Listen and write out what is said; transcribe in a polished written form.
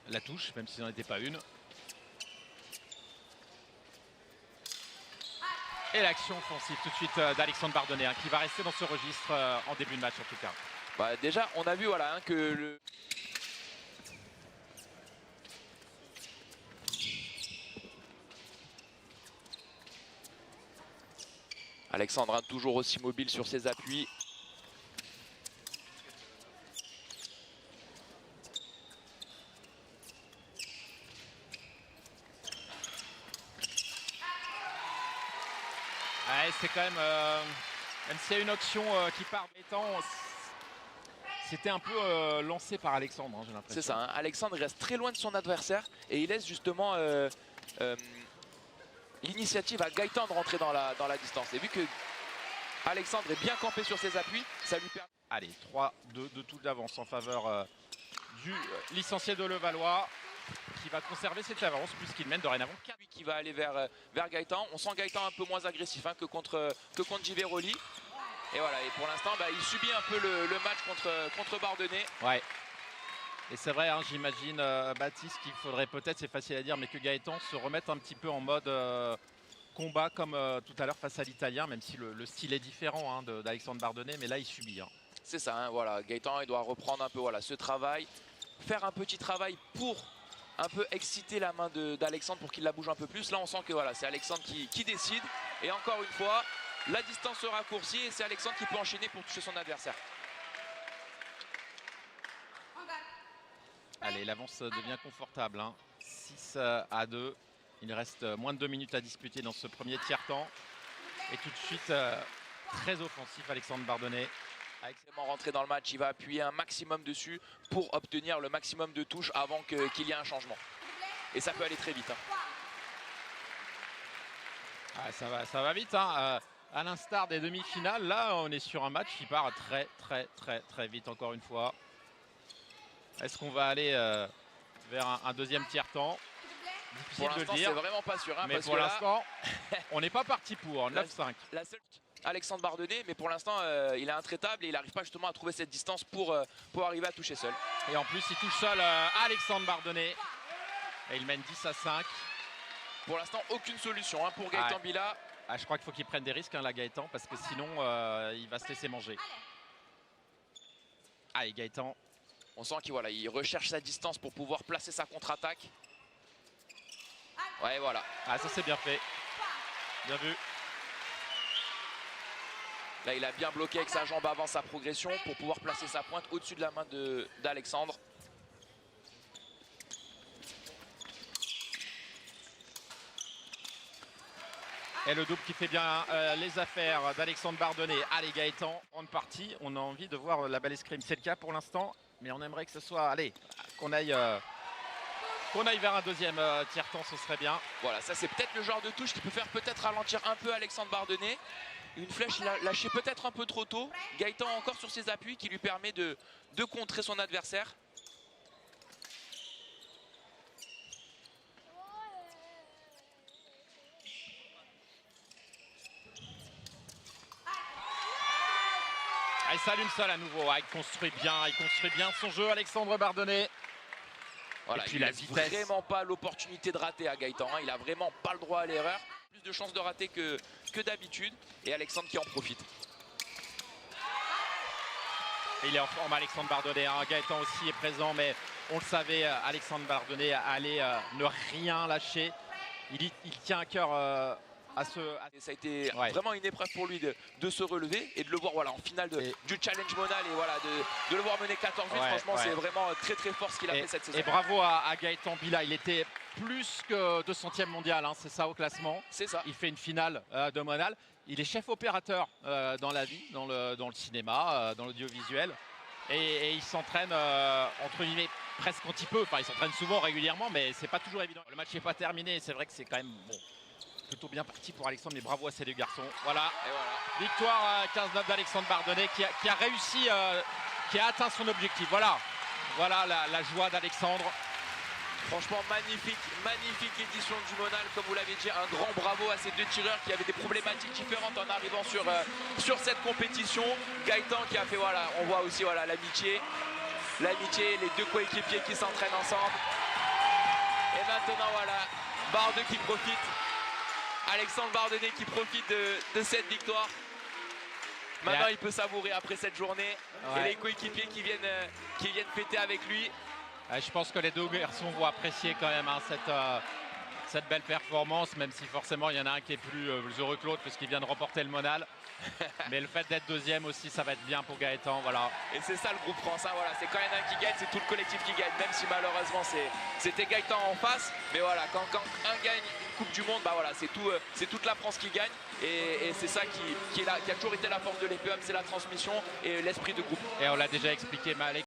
la touche, même s'il n'en était pas une. Et l'action offensive tout de suite d'Alexandre Bardonnay, qui va rester dans ce registre en début de match en tout cas. Bah, déjà, on a vu voilà, que le... Alexandre, toujours aussi mobile sur ses appuis. Ouais, c'est quand même, même s'il y a une option qui part étant, c'était un peu lancé par Alexandre, hein, j'ai l'impression. C'est ça, hein. Alexandre reste très loin de son adversaire et il laisse justement l'initiative à Gaëtan de rentrer dans la distance. Et vu que Alexandre est bien campé sur ses appuis, ça lui permet... Allez, 3-2 de toute d'avance en faveur du licencié de Levallois, qui va conserver cette avance puisqu'il mène dorénavant 4. Lui qui va aller vers Gaëtan. On sent Gaëtan un peu moins agressif, hein, que contre Giveroli. Et voilà, et pour l'instant, bah, il subit un peu le match contre Bardonnay. Ouais. Et c'est vrai, hein, j'imagine, Baptiste, qu'il faudrait peut-être, c'est facile à dire, mais que Gaëtan se remette un petit peu en mode combat comme tout à l'heure face à l'Italien, même si le style est différent, hein, d'Alexandre Bardonnay, mais là il subit. Hein. C'est ça, hein, voilà. Gaëtan, il doit reprendre un peu voilà, ce travail, faire un petit travail pour un peu exciter la main d'Alexandre pour qu'il la bouge un peu plus. Là, on sent que voilà, c'est Alexandre qui décide. Et encore une fois, la distance se raccourcit et c'est Alexandre qui peut enchaîner pour toucher son adversaire. Allez, l'avance devient confortable. Hein. 6-2. Il reste moins de 2 minutes à disputer dans ce premier tiers-temps. Et tout de suite, très offensif, Alexandre Bardonnay. Extrêmement rentré dans le match, il va appuyer un maximum dessus pour obtenir le maximum de touches avant qu'il y ait un changement. Et ça peut aller très vite. Hein. Ah, ça va vite. Hein. À l'instar des demi-finales, là, on est sur un match qui part très vite encore une fois. Est-ce qu'on va aller vers un deuxième tiers-temps? Difficile de le dire. C'est vraiment pas sûr. Hein, mais parce pour que l'instant, on n'est pas parti pour 9-5. La seule Alexandre Bardonnay, mais pour l'instant, il est intraitable et il n'arrive pas justement à trouver cette distance pour arriver à toucher seul. Et en plus, il touche seul Alexandre Bardonnay. Et il mène 10-5. Pour l'instant, aucune solution hein, pour Gaëtan Bila. Ah, je crois qu'il faut qu'il prenne des risques, hein, là, Gaëtan, parce que sinon, il va se laisser manger. Allez, Gaëtan. On sent qu'il voilà, il recherche sa distance pour pouvoir placer sa contre-attaque. Ouais, voilà. Ah, ça, c'est bien fait. Bien vu. Là, il a bien bloqué avec sa jambe avant sa progression pour pouvoir placer sa pointe au-dessus de la main d'Alexandre. Et le double qui fait bien les affaires d'Alexandre Bardonnay. Allez, Gaëtan, en partie. On a envie de voir la balle escrime. C'est le cas pour l'instant. Mais on aimerait que ce soit... Allez, qu'on aille vers un deuxième tiers-temps, ce serait bien. Voilà, ça c'est peut-être le genre de touche qui peut faire peut-être ralentir un peu Alexandre Bardonnay. Une flèche, il a lâché peut-être un peu trop tôt. Gaëtan encore sur ses appuis qui lui permet de contrer son adversaire. Il s'allume seul à nouveau. Il construit bien son jeu, Alexandre Bardonnay. Voilà, et puis la vitesse. Vraiment pas l'opportunité de rater à Gaëtan. Hein. Il a vraiment pas le droit à l'erreur. Plus de chances de rater que d'habitude. Et Alexandre qui en profite. Et il est en forme, Alexandre Bardonnay. Hein. Gaëtan aussi est présent, mais on le savait, Alexandre Bardonnay allait ne rien lâcher. Il tient à cœur Et ça a été vraiment une épreuve pour lui de se relever et de le voir voilà, en finale du Challenge Monal et voilà, de le voir mener 14-8. Franchement, c'est vraiment très fort ce qu'il a fait cette saison. Et bravo à Gaëtan Bila. Il était plus que 200e mondial, hein, c'est ça au classement. C'est ça. Il fait une finale de Monal. Il est chef opérateur dans la vie, dans le cinéma, dans l'audiovisuel. Et il s'entraîne entre guillemets presque quand il peut. Enfin, il s'entraîne souvent, régulièrement, mais c'est pas toujours évident. Le match n'est pas terminé. C'est vrai que c'est quand même bon. Plutôt bien parti pour Alexandre, mais bravo à ces deux garçons. Voilà, victoire 15-9 d'Alexandre Bardonnay qui a réussi, qui a atteint son objectif. Voilà la joie d'Alexandre. Franchement, magnifique édition du Monal, comme vous l'avez dit. Un grand bravo à ces deux tireurs qui avaient des problématiques différentes en arrivant sur cette compétition. Gaëtan qui a fait, voilà, on voit aussi voilà, l'amitié, les deux coéquipiers qui s'entraînent ensemble. maintenant, voilà, Bardeux qui profite. Alexandre Bardonnay qui profite de cette victoire. Maintenant, il peut savourer après cette journée. Ouais. Et les coéquipiers qui viennent fêter avec lui. Je pense que les deux garçons vont apprécier quand même cette belle performance, même si forcément il y en a un qui est plus heureux que l'autre puisqu'il vient de remporter le Monal. Mais le fait d'être deuxième aussi, ça va être bien pour Gaëtan. Voilà. Et c'est ça le groupe France. Hein, voilà. C'est quand il y en a un qui gagne, c'est tout le collectif qui gagne. Même si malheureusement c'était Gaëtan en face. Mais voilà, quand un gagne une Coupe du Monde, bah voilà, c'est toute la France qui gagne. Et c'est ça qui a toujours été la force de l'EPM, c'est la transmission et l'esprit de groupe. Et on l'a déjà expliqué, Malek.